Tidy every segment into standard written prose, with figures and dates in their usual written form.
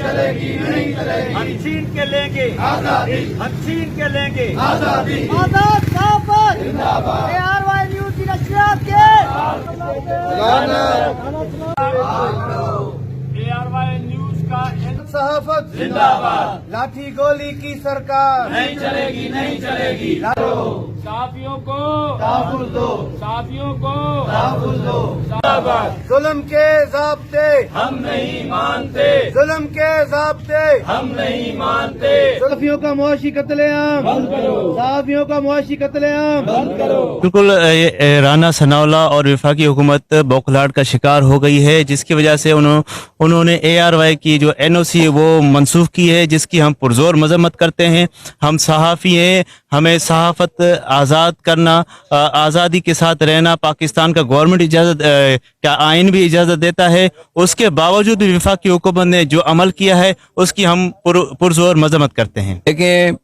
चलेगी नहीं चलेगी, हम छीन के लेंगे आजादी, हम छीन के लेंगे आजादी, आजाद सहाफत जिंदाबाद, ARY न्यूज़ की नशरियात के ARY न्यूज का सहाफत जिंदाबाद, लाठी गोली की सरकार नहीं चलेगी नहीं चलेगी, साफियों को तहफ़्फ़ुज़ दो, साफियों को तहफ़्फ़ुज़ दो, जिंदाबाद, जुल्म के ज़ाब्ते हम नहीं मानते, जुल्म के ज़ाब्ते हम नहीं मानते, सहाफियों का मुआशी कत्लेआम, बंद करो, सहाफियों का मुआशी कत्लेआम बंद करो। बिल्कुल राना सनाउल्लाह और वफाकी हुकूमत बौखलाहट का शिकार हो गई है, जिसकी वजह से उन्होंने ARY की जो NOC है वो मनसूख की है, जिसकी हम पुरजोर मजम्मत करते हैं। हम सहाफ़ी हैं, हमें सहाफ़त आज़ाद करना, आज़ादी के साथ रहना पाकिस्तान का गवर्नमेंट इजाज़त का आइन भी इजाज़त देता है। उसके बावजूद भी वफाकी हुकूमत ने जो अमल किया है उसकी हम पुरजोर मजम्मत करते हैं। देखें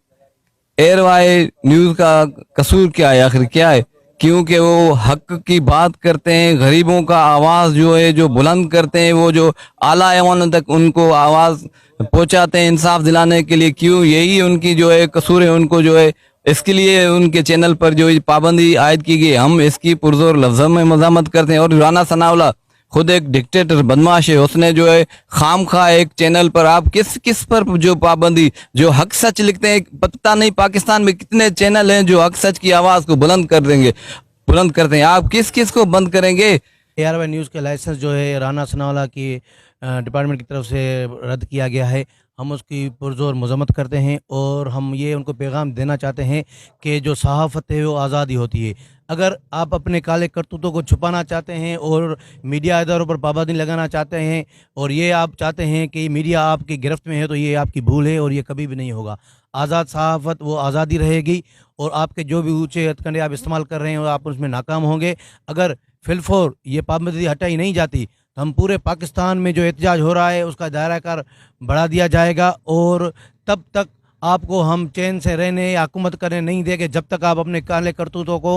ARY न्यूज़ का कसूर क्या है, आखिर क्या है? क्योंकि वो हक की बात करते हैं, गरीबों का आवाज़ जो है जो बुलंद करते हैं, वो जो आला ऐवानों तक उनको आवाज़ पहुंचाते हैं इंसाफ दिलाने के लिए। क्यों यही उनकी जो है कसूर है, उनको जो है इसके लिए उनके चैनल पर जो पाबंदी आयद की गई, हम इसकी पुरजोर लफ्ज़ों में मज़ामत करते हैं। और राना सनाउल्लाह खुद एक डिक्टेटर बदमाश है, उसने जो है खाम खा एक चैनल पर आप किस पर जो पाबंदी, जो हक सच लिखते हैं, पता नहीं पाकिस्तान में कितने चैनल हैं जो हक सच की आवाज़ को बुलंद करते हैं, आप किस को बंद करेंगे? ARY न्यूज़ के लाइसेंस जो है राना सनाउल्लाह की डिपार्टमेंट की तरफ से रद्द किया गया है। हम उसकी पुरजोर मजम्मत करते हैं और हम ये उनको पैगाम देना चाहते हैं कि जो सहाफ़त है वो आज़ादी होती है। अगर आप अपने काले करतूतों को छुपाना चाहते हैं और मीडिया इदारों पर पाबंदी लगाना चाहते हैं और ये आप चाहते हैं कि मीडिया आपकी गिरफ्त में है, तो ये आपकी भूल है और ये कभी भी नहीं होगा। आज़ाद सहाफ़त वो आज़ादी रहेगी और आपके जो भी ऊँचे हथकंडे आप इस्तेमाल कर रहे हैं आप उसमें नाकाम होंगे। अगर फिलफोर ये पाबंदी हटाई नहीं जाती तो हम पूरे पाकिस्तान में जो एहतजाज हो रहा है उसका दायरा कार बढ़ा दिया जाएगा और तब तक आपको हम चैन से रहने या हुकूमत करने नहीं देंगे जब तक आप अपने काले करतूतों को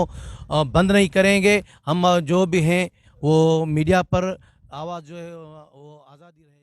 बंद नहीं करेंगे। हम जो भी हैं वो मीडिया पर आवाज़ जो है वो आज़ादी रहे।